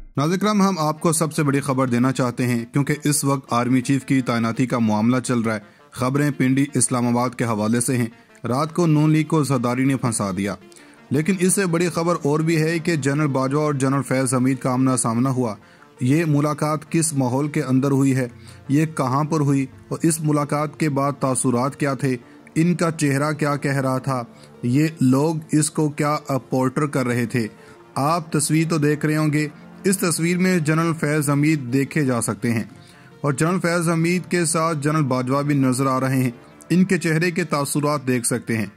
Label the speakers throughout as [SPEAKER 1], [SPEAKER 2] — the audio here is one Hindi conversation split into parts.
[SPEAKER 1] नाज़िर, हम आपको सबसे बड़ी खबर देना चाहते हैं क्योंकि इस वक्त आर्मी चीफ की तैनाती का मामला चल रहा है। खबरें पिंडी इस्लामाबाद के हवाले से हैं। रात को नून लीग को ज़रदारी ने फंसा दिया, लेकिन इससे बड़ी खबर और भी है कि जनरल बाजवा और जनरल फैज़ हमीद का आमना सामना हुआ। ये मुलाकात किस माहौल के अंदर हुई है, ये कहाँ पर हुई और इस मुलाकात के बाद तासुरात क्या थे, इनका चेहरा क्या कह रहा था, ये लोग इसको क्या पोर्टर कर रहे थे। आप तस्वीर तो देख रहे होंगे। इस तस्वीर में जनरल फैज़ हमीद देखे जा सकते हैं और जनरल फैज़ हमीद के साथ जनरल बाजवा भी नजर आ रहे हैं। इनके चेहरे के तासुरात देख सकते हैं।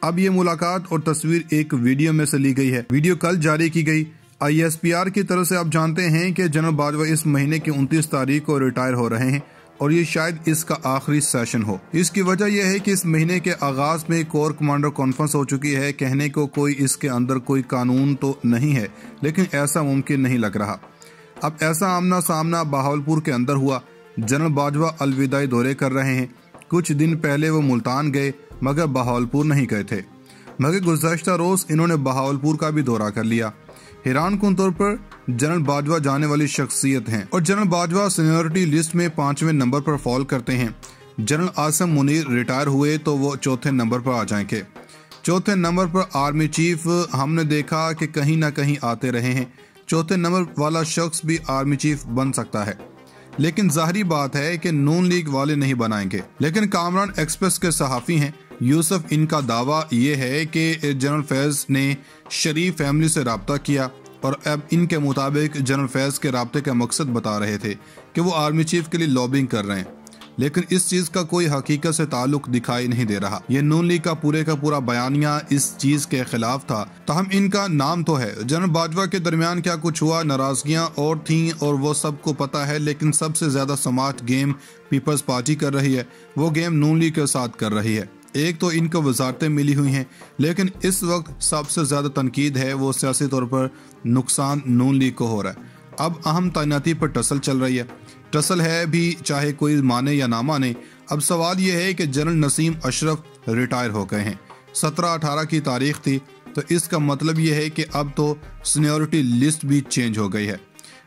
[SPEAKER 1] अब ये मुलाकात और तस्वीर एक वीडियो में से ली गई है। वीडियो कल जारी की गई। ISPR की तरफ से आप जानते हैं कि जनरल बाजवा इस महीने की 29 तारीख को रिटायर हो रहे हैं और ये शायद इसका आखिरी सेशन हो। इसकी वजह यह है कि इस महीने के आगाज में कोर कमांडर कॉन्फ्रेंस हो चुकी है। कहने को कोई इसके अंदर कोई कानून तो नहीं है, लेकिन ऐसा मुमकिन नहीं लग रहा। अब ऐसा आमना सामना बहावलपुर के अंदर हुआ। जनरल बाजवा अलविदाई दौरे कर रहे हैं। कुछ दिन पहले वो मुल्तान गए मगर बहावलपुर नहीं गए थे, मगर गुज़श्ता रोज इन्होंने बहावलपुर का भी दौरा कर लिया। हैरान कुन तौर पर जनरल बाजवा जाने वाली शख्सियत हैं और जनरल बाजवा सीनियरिटी लिस्ट में 5वें नंबर पर फॉल करते हैं। जनरल आसिम मुनीर रिटायर हुए तो वो 4थे नंबर पर आ जाएंगे। 4थे नंबर पर आर्मी चीफ हमने देखा कि कहीं ना कहीं आते रहे हैं। 4थे नंबर वाला शख्स भी आर्मी चीफ बन सकता है, लेकिन जाहिर बात है कि नून लीग वाले नहीं बनाएंगे। लेकिन कामरान एक्सप्रेस के सहाफ़ी हैं यूसुफ, इनका दावा ये है कि जनरल फैज़ ने शरीफ फैमिली से रब्ता किया और अब इनके मुताबिक जनरल फैज़ के रब्ते का मकसद बता रहे थे कि वो आर्मी चीफ के लिए लॉबिंग कर रहे हैं, लेकिन इस चीज़ का कोई हकीकत से ताल्लुक दिखाई नहीं दे रहा। ये नून लीग का पूरा बयानिया इस चीज़ के खिलाफ था। ताहम इनका नाम तो है। जनरल बाजवा के दरमियान क्या कुछ हुआ, नाराजगियाँ और थीं और वो सबको पता है, लेकिन सबसे ज़्यादा स्मार्ट गेम पीपल्स पार्टी कर रही है, वो गेम नून लीग के साथ कर रही है। एक तो इनको वजारतें मिली हुई हैं, लेकिन इस वक्त सबसे ज़्यादा तनकीद है वो सियासी तौर पर नुकसान नून लीग को हो रहा है। अब अहम तैनाती पर टसल चल रही है। टसल है भी चाहे कोई माने या ना माने। अब सवाल यह है कि जनरल नसीम अशरफ रिटायर हो गए हैं। 17-18 की तारीख थी, तो इसका मतलब यह है कि अब तो सीनियरिटी लिस्ट भी चेंज हो गई है।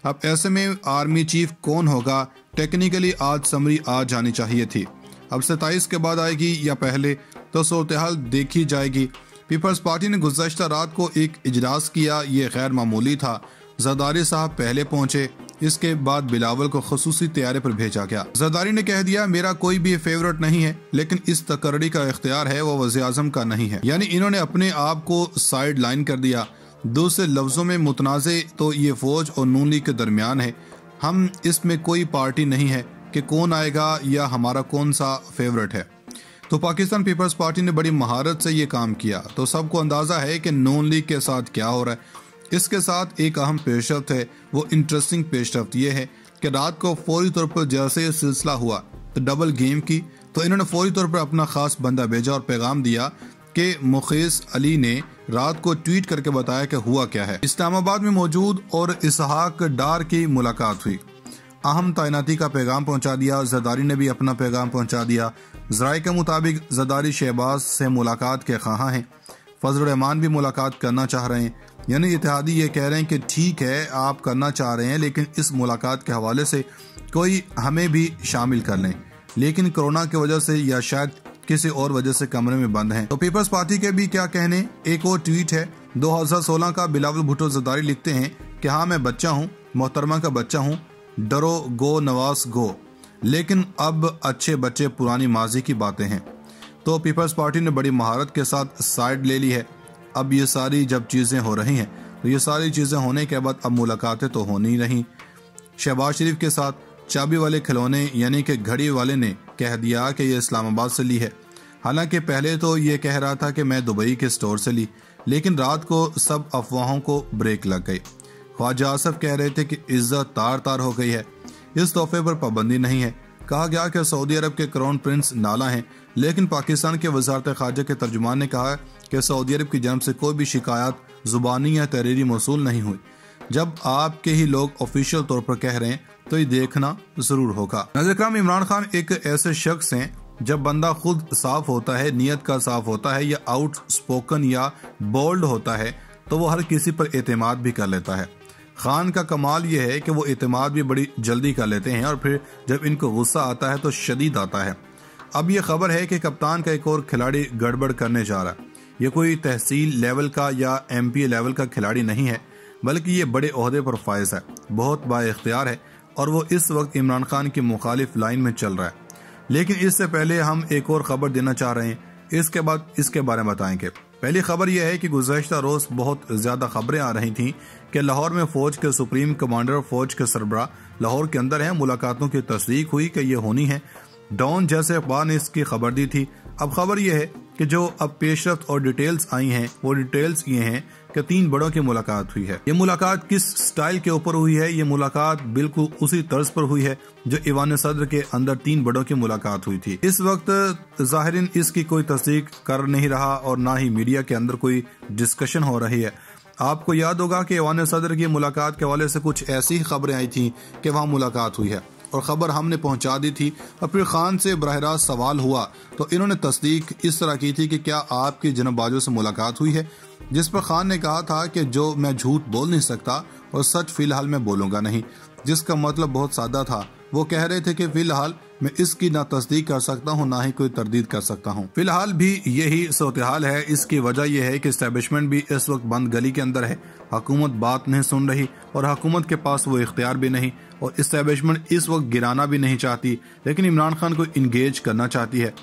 [SPEAKER 1] अब ऐसे में आर्मी चीफ कौन होगा, टेक्निकली आज समरी आ जानी चाहिए थी। अब 27 के बाद आएगी या पहले, तो सूरत हाल देखी जाएगी। पीपल्स पार्टी ने गुज़श्ता रात को एक इजलास किया। ये गैर मामूली था। ज़रदारी साहब पहले पहुंचे, इसके बाद बिलावल को खसूसी तैयारे पर भेजा गया। ज़रदारी ने कह दिया मेरा कोई भी फेवरेट नहीं है, लेकिन इस तकर्री का इख्तियार है वो वज़ीर आज़म का नहीं है। यानी इन्होंने अपने आप को साइड लाइन कर दिया। दूसरे लफ्जों में मुतनाज़े तो ये फौज और नून लीग के दरमियान है। हम इसमें कोई पार्टी नहीं है कि कौन आएगा या हमारा कौन सा फेवरेट है। तो पाकिस्तान पीपल्स पार्टी ने बड़ी महारत से ये काम किया, तो सबको अंदाजा है कि नून लीग के साथ क्या हो रहा है। इसके साथ एक अहम पेशरफ्त है। वो इंटरेस्टिंग पेशरफ्त ये है कि रात को फौरी तौर पर जैसे ये सिलसिला हुआ तो डबल गेम की, तो इन्होंने फौरी तौर पर अपना खास बंदा भेजा और पैगाम दिया कि मुखीस अली ने रात को ट्वीट करके बताया कि हुआ क्या है। इस्लामाबाद में मौजूद और इसहाक डार की मुलाकात हुई। अहम तैनाती का पैगाम पहुंचा दिया। ज़रदारी ने भी अपना पैगाम पहुंचा दिया। ज़राए के मुताबिक ज़रदारी शहबाज से मुलाकात के ख्वाह हैं। फजल रहमान भी मुलाकात करना चाह रहे हैं। यानी इत्तेहादी ये कह रहे हैं कि ठीक है आप करना चाह रहे हैं, लेकिन इस मुलाकात के हवाले से कोई हमें भी शामिल कर लें, लेकिन कोरोना की वजह से या शायद किसी और वजह से कमरे में बंद हैं। तो पीपल्स पार्टी के भी क्या कहने। एक और ट्वीट है 2016 का। बिलावल भुट्टो ज़रदारी लिखते हैं कि हाँ मैं बच्चा हूँ, मोहतरमा का बच्चा हूँ, डरो गो नवाज गो, लेकिन अब अच्छे बच्चे पुरानी माजी की बातें हैं। तो पीपल्स पार्टी ने बड़ी महारत के साथ साइड ले ली है। अब ये सारी जब चीज़ें हो रही हैं, तो ये सारी चीज़ें होने के बाद अब मुलाकातें तो होनी ही नहीं। शहबाज शरीफ के साथ चाबी वाले खिलौने यानी कि घड़ी वाले ने कह दिया कि ये इस्लामाबाद से ली है। हालांकि पहले तो ये कह रहा था कि मैं दुबई के स्टोर से ली, लेकिन रात को सब अफवाहों को ब्रेक लग गई। ख्वाजा आसफ कह रहे थे कि इज्जत तार तार हो गई है, इस तोहफे पर पाबंदी नहीं है। कहा गया कि सऊदी अरब के क्राउन प्रिंस नाला हैं, लेकिन पाकिस्तान के वजारत खारजा के तर्जुमान ने कहा कि सऊदी अरब की जानब से कोई भी शिकायत जुबानी या तहरीरी मौसूल नहीं हुई। जब आपके ही लोग ऑफिशियल तौर पर कह रहे हैं तो ये देखना जरूर होगा। नाज़रीन, इमरान खान एक ऐसे शख्स हैं जब बंदा खुद साफ होता है, नियत का साफ होता है या आउट स्पोकन या बोल्ड होता है, तो वो हर किसी पर एतमाद भी कर लेता है। खान का कमाल यह है कि वो एतमाद भी बड़ी जल्दी कर लेते हैं और फिर जब इनको गुस्सा आता है तो शदीद आता है। अब ये खबर है कि कप्तान का एक और खिलाड़ी गड़बड़ करने जा रहा है। ये कोई तहसील लेवल का या MPA लेवल का खिलाड़ी नहीं है, बल्कि ये बड़े ओहदे पर फायज है, बहुत बाइख्तियार है और वो इस वक्त इमरान खान की मुखालिफ लाइन में चल रहा है। लेकिन इससे पहले हम एक और खबर देना चाह रहे हैं, इसके बाद इसके बारे में बताएंगे। पहली खबर यह है कि गुज़श्ता रोज बहुत ज्यादा खबरें आ रही थीं कि लाहौर में फौज के सुप्रीम कमांडर फौज के सरबराह लाहौर के अंदर हैं। मुलाकातों की तस्दीक हुई कि ये होनी है। डॉन जैसे अखबार ने इसकी खबर दी थी। अब खबर यह है कि जो अब पेशरफ्त और डिटेल्स आई हैं वो डिटेल्स ये हैं कि 3 बड़ों की मुलाकात हुई है। ये मुलाकात किस स्टाइल के ऊपर हुई है? ये मुलाकात बिल्कुल उसी तर्ज पर हुई है जो ईवान सदर के अंदर 3 बड़ों की मुलाकात हुई थी। इस वक्त ज़ाहिरन इसकी कोई तस्दीक कर नहीं रहा और ना ही मीडिया के अंदर कोई डिस्कशन हो रही है। आपको याद होगा कि ईवान सदर की मुलाकात के हवाले से कुछ ऐसी खबरें आई थी कि वहाँ मुलाकात हुई है और खबर हमने पहुंचा दी थी और फिर खान से बराह रास्त सवाल हुआ तो इन्होंने तस्दीक इस तरह की थी कि क्या आपकी जनबाजों से मुलाकात हुई है, जिस पर खान ने कहा था कि जो मैं झूठ बोल नहीं सकता और सच फिलहाल मैं बोलूंगा नहीं, जिसका मतलब बहुत सादा था। वो कह रहे थे कि फिलहाल मैं इसकी ना तस्दीक कर सकता हूँ ना ही कोई तरदीद कर सकता हूँ। फिलहाल भी यही सूरत-ए-हाल है। इसकी वजह यह है कि एस्टेब्लिशमेंट भी इस वक्त बंद गली के अंदर है। हुकूमत बात नहीं सुन रही और हुकूमत के पास वो इख्तियार भी नहीं और एस्टेब्लिशमेंट इस वक्त गिराना भी नहीं चाहती, लेकिन इमरान खान को इंगेज करना चाहती है।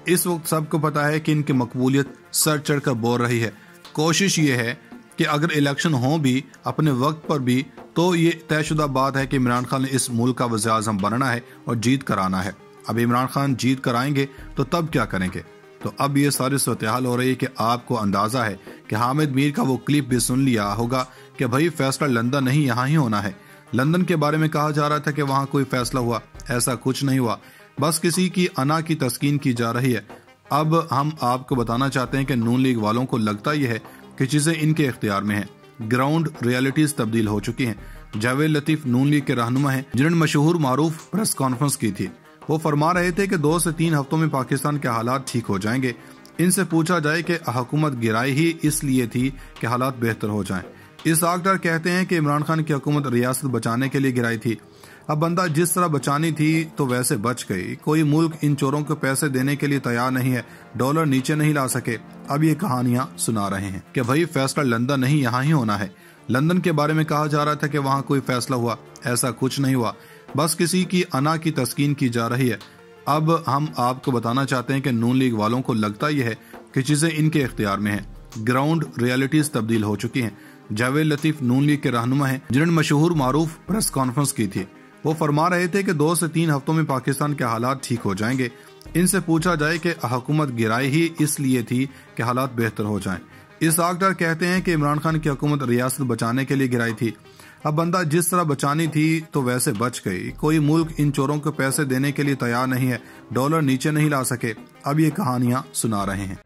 [SPEAKER 1] इस वक्त सबको पता है कि इनकी मकबूलियत सर चढ़ कर बोल रही है। कोशिश ये है कि अगर इलेक्शन हो भी अपने वक्त पर भी तो ये तयशुदा बात है कि इमरान खान ने इस मुल्क का वज़ीर आज़म बनना है और जीत कराना है। अब इमरान खान जीत कराएंगे तो तब क्या करेंगे? तो अब ये सारी सूरत-ए-हाल हो रही है कि आपको अंदाजा है कि हामिद मीर का वो क्लिप भी सुन लिया होगा कि भाई फैसला लंदन नहीं यहाँ ही होना है। लंदन के बारे में कहा जा रहा था कि वहाँ कोई फैसला हुआ, ऐसा कुछ नहीं हुआ, बस किसी की अना की तस्कीन की जा रही है। अब हम आपको बताना चाहते हैं कि नून लीग वालों को लगता यह है कि चीजें इनके इख्तियार में हैं। ग्राउंड रियलिटीज तब्दील हो चुकी हैं। जावेद लतीफ नून लीग के रहनुमा हैं जिन्होंने मशहूर मारूफ प्रेस कॉन्फ्रेंस की थी। वो फरमा रहे थे कि 2 से 3 हफ्तों में पाकिस्तान के हालात ठीक हो जाएंगे। इनसे पूछा जाए कि हुकूमत गिराई ही इसलिए थी कि हालात बेहतर हो जाएं। इसहाक डार कहते हैं कि इमरान खान की हुकूमत रियासत बचाने के लिए गिराई थी। अब बंदा जिस तरह बचानी थी तो वैसे बच गई। कोई मुल्क इन चोरों को पैसे देने के लिए तैयार नहीं है, डॉलर नीचे नहीं ला सके। अब ये कहानियां सुना रहे हैं कि भाई फैसला लंदन नहीं यहाँ ही होना है। लंदन के बारे में कहा जा रहा था कि वहाँ कोई फैसला हुआ, ऐसा कुछ नहीं हुआ, बस किसी की अना की तस्कीन की जा रही है। अब हम आपको बताना चाहते हैं कि नून लीग वालों को लगता यह है कि चीजें इनके इख्तियार में हैं। ग्राउंड रियलिटीज तब्दील हो चुकी हैं। जावेद लतीफ नून लीग के रहनुमा हैं जिन्होंने मशहूर मारूफ प्रेस कॉन्फ्रेंस की थी। वो फरमा रहे थे कि 2 से 3 हफ्तों में पाकिस्तान के हालात ठीक हो जाएंगे। इनसे पूछा जाए कि हुकूमत गिराई ही इसलिए थी कि हालात बेहतर हो जाएं। इसहाक डार कहते हैं कि इमरान खान की हुकूमत रियासत बचाने के लिए गिराई थी। अब बंदा जिस तरह बचानी थी तो वैसे बच गई। कोई मुल्क इन चोरों को पैसे देने के लिए तैयार नहीं है, डॉलर नीचे नहीं ला सके। अब ये कहानियां सुना रहे हैं।